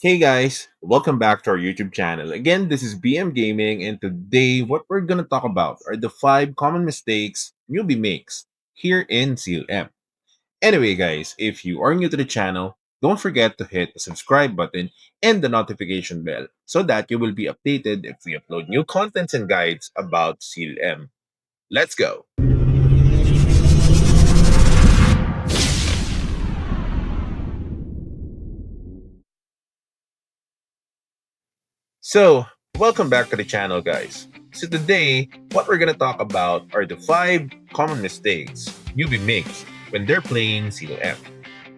Hey guys, welcome back to our YouTube channel. Again, this is BM Gaming, and today what we're gonna talk about are the 5 common mistakes newbie makes here in CLM. Anyway, guys, if you are new to the channel, don't forget to hit the subscribe button and the notification bell so that you will be updated if we upload new contents and guides about CLM. Let's go! So, welcome back to the channel, guys. So, today, what we're gonna talk about are the 5 common mistakes newbie makes when they're playing CLM.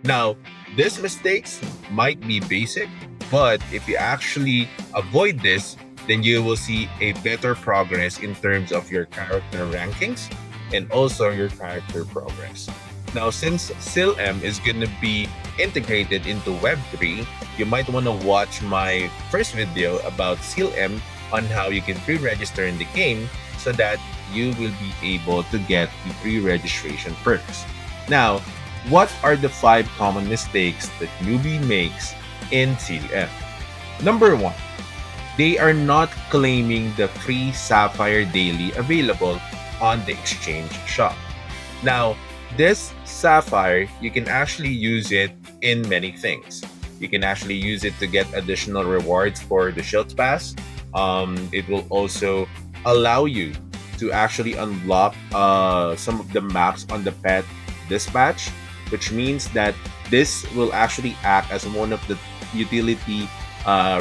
Now, these mistakes might be basic, but if you actually avoid this, then you will see a better progress in terms of your character rankings and also your character progress. Now, since CLM is going to be integrated into Web3, you might want to watch my first video about CLM on how you can pre-register in the game so that you will be able to get the pre-registration perks. Now, what are the 5 common mistakes that newbie makes in CLM? Number 1, they are not claiming the free Sapphire daily available on the exchange shop. Now, this Sapphire, you can actually use it in many things. You can actually use it to get additional rewards for the Shield Pass. It will also allow you to actually unlock some of the maps on the pet dispatch, which means that this will actually act as one of the utility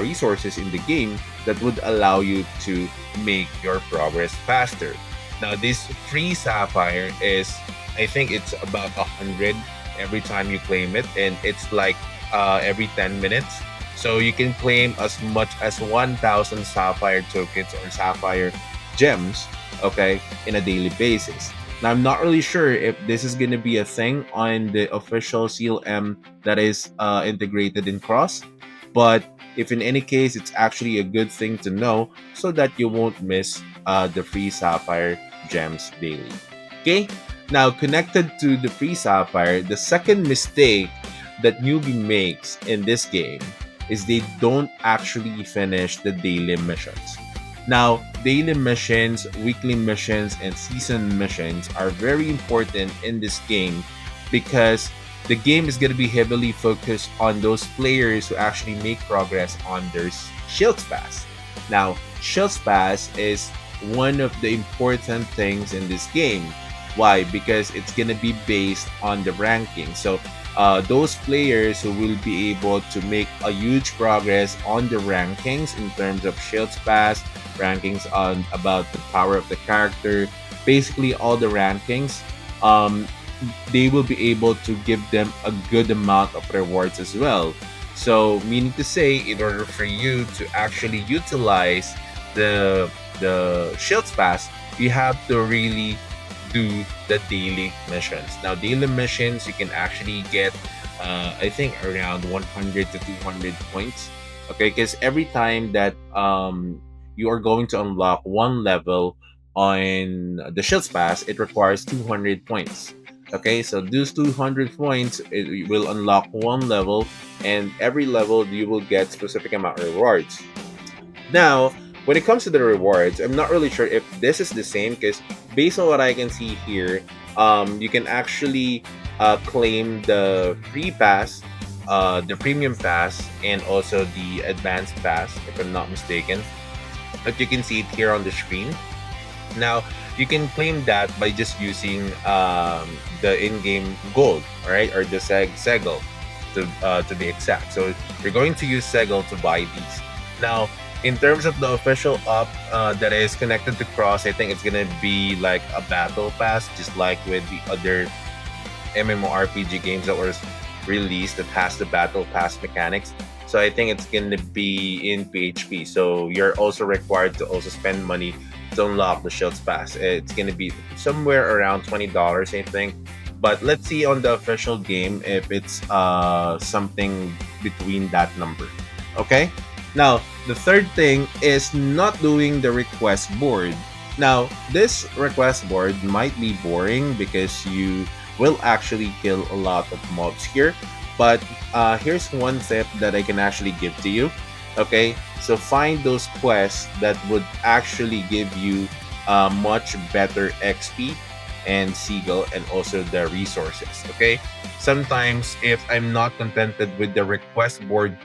resources in the game that would allow you to make your progress faster. Now, this free Sapphire is, I think it's about 100 every time you claim it, and it's like every 10 minutes. So you can claim as much as 1,000 Sapphire tokens or Sapphire gems, okay, in a daily basis. Now, I'm not really sure if this is going to be a thing on the official CLM that is integrated in Cross, but if in any case, it's actually a good thing to know so that you won't miss the free Sapphire gems daily. Okay, now connected to the free Sapphire, the second mistake that newbie makes in this game is they don't actually finish the daily missions. Now, daily missions, weekly missions, and season missions are very important in this game because the game is going to be heavily focused on those players who actually make progress on their Shields Pass. Now, Shields Pass is one of the important things in this game. Why? Because it's going to be based on the ranking. So, those players who will be able to make a huge progress on the rankings in terms of Shields Pass, rankings on about the power of the character, basically all the rankings, they will be able to give them a good amount of rewards as well. So, meaning to say, in order for you to actually utilize the Shields Pass, you have to really do the daily missions. Now, daily missions, you can actually get, I think, around 100 to 200 points. Okay, because every time that you are going to unlock one level on the Shields Pass, it requires 200 points. Okay, so those 200 points, it will unlock one level, and every level you will get specific amount of rewards. Now, when it comes to the rewards, I'm not really sure if this is the same because based on what I can see here, you can actually claim the free pass, the premium pass, and also the advanced pass, if I'm not mistaken. But you can see it here on the screen. Now, you can claim that by just using the in-game gold, all right, or the Segel to be exact. So you're going to use Segel to buy these. Now, in terms of the official up that is connected to Cross, I think it's gonna be like a battle pass, just like with the other MMORPG games that were released that has the battle pass mechanics. So I think it's gonna be in PHP. So you're also required to also spend money to unlock the Shields Pass. It's gonna be somewhere around $20, I think. But let's see on the official game if it's something between that number. Okay. Now, the third thing is not doing the request board. Now, this request board might be boring because you will actually kill a lot of mobs here, But here's one tip that I can actually give to you. Okay, so find those quests that would actually give you much better XP and Seagull and also the resources. Okay, sometimes if I'm not contented with the request board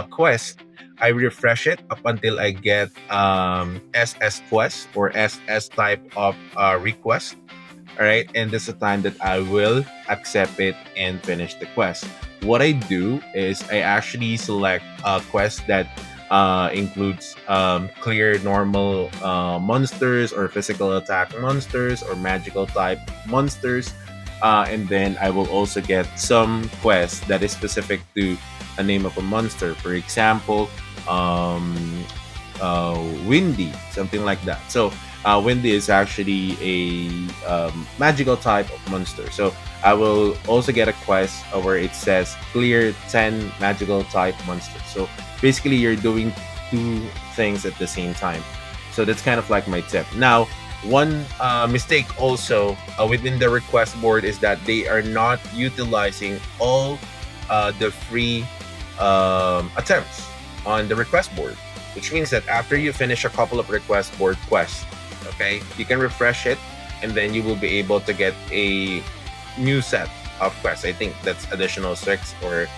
quest, I refresh it up until I get SS quest or SS type of request. All right, and this is the time that I will accept it and finish the quest. What I do is I actually select a quest that includes clear normal monsters or physical attack monsters or magical type monsters, and then I will also get some quest that is specific to a name of a monster. For example, um, Windy, something like that. So Windy is actually a magical type of monster. So I will also get a quest where it says clear 10 magical type monsters. So basically, you're doing two things at the same time. So that's kind of like my tip. Now, one mistake also within the request board is that they are not utilizing all the free attempts on the request board, which means that after you finish a couple of request board quests, okay, you can refresh it and then you will be able to get a new set of quests. I think that's additional six or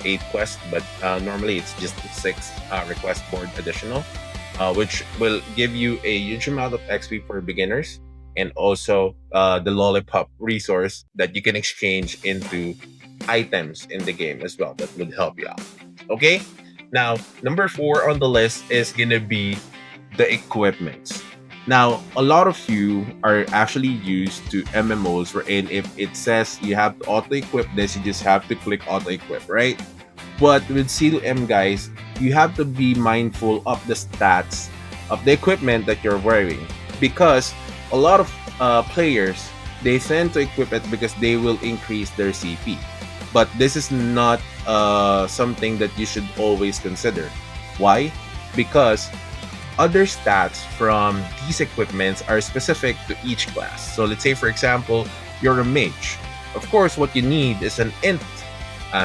eight quests, but normally it's just six request board additional, which will give you a huge amount of XP for beginners and also the lollipop resource that you can exchange into items in the game as well that would help you out. Okay, now number four on the list is gonna be the equipments. Now, a lot of you are actually used to MMOs wherein if it says you have to auto equip this, you just have to click auto equip, right? But with C2M, guys, you have to be mindful of the stats of the equipment that you're wearing because a lot of players they tend to equip it because they will increase their CP. But this is not something that you should always consider. Why? Because other stats from these equipments are specific to each class. So let's say, for example, you're a mage. Of course, what you need is an int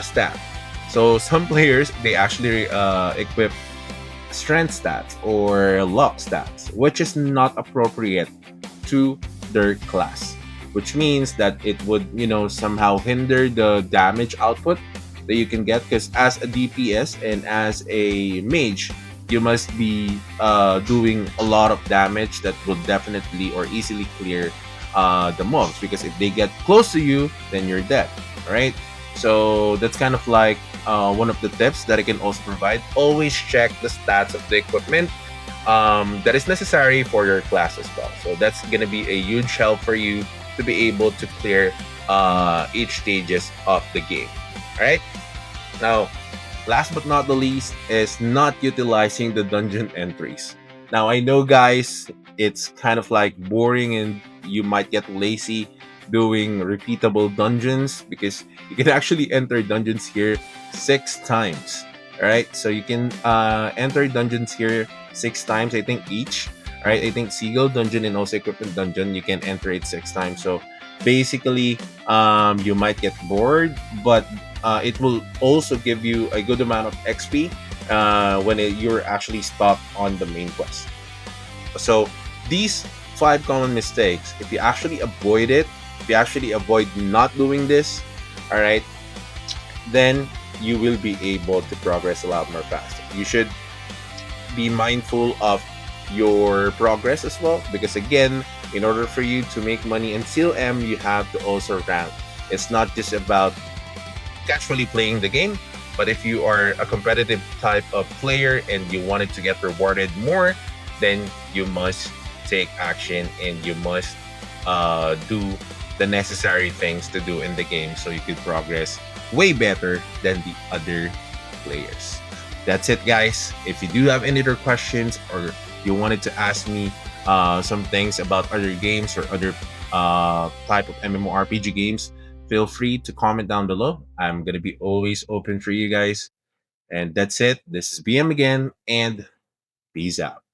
stat. So some players they actually equip strength stats or luck stats, which is not appropriate to their class. Which means that it would somehow hinder the damage output that you can get because as a DPS and as a mage, you must be doing a lot of damage that will definitely or easily clear the mobs because if they get close to you, then you're dead, right? So that's kind of like one of the tips that I can also provide. Always check the stats of the equipment that is necessary for your class as well. So that's going to be a huge help for you to be able to clear each stages of the game. All right. Now, last but not the least is not utilizing the dungeon entries. Now, I know, guys, it's kind of like boring and you might get lazy doing repeatable dungeons because you can actually enter dungeons here 6 times. All right, so you can enter dungeons here 6 times, I think each. All right, I think Seagull Dungeon and also Equipment Dungeon, you can enter it 6 times. So basically, you might get bored, but it will also give you a good amount of XP when you're actually stuck on the main quest. So these 5 common mistakes, if you actually avoid it, if you actually avoid not doing this, all right, then you will be able to progress a lot more faster. You should be mindful of your progress as well because again, in order for you to make money in CLM, you have to also rank. It's not just about casually playing the game, but if you are a competitive type of player and you wanted to get rewarded more, then you must take action and you must do the necessary things to do in the game so you could progress way better than the other players. That's it, guys. If you do have any other questions or you wanted to ask me some things about other games or other type of MMORPG games, feel free to comment down below. I'm going to be always open for you guys. And that's it. This is BM again, and peace out.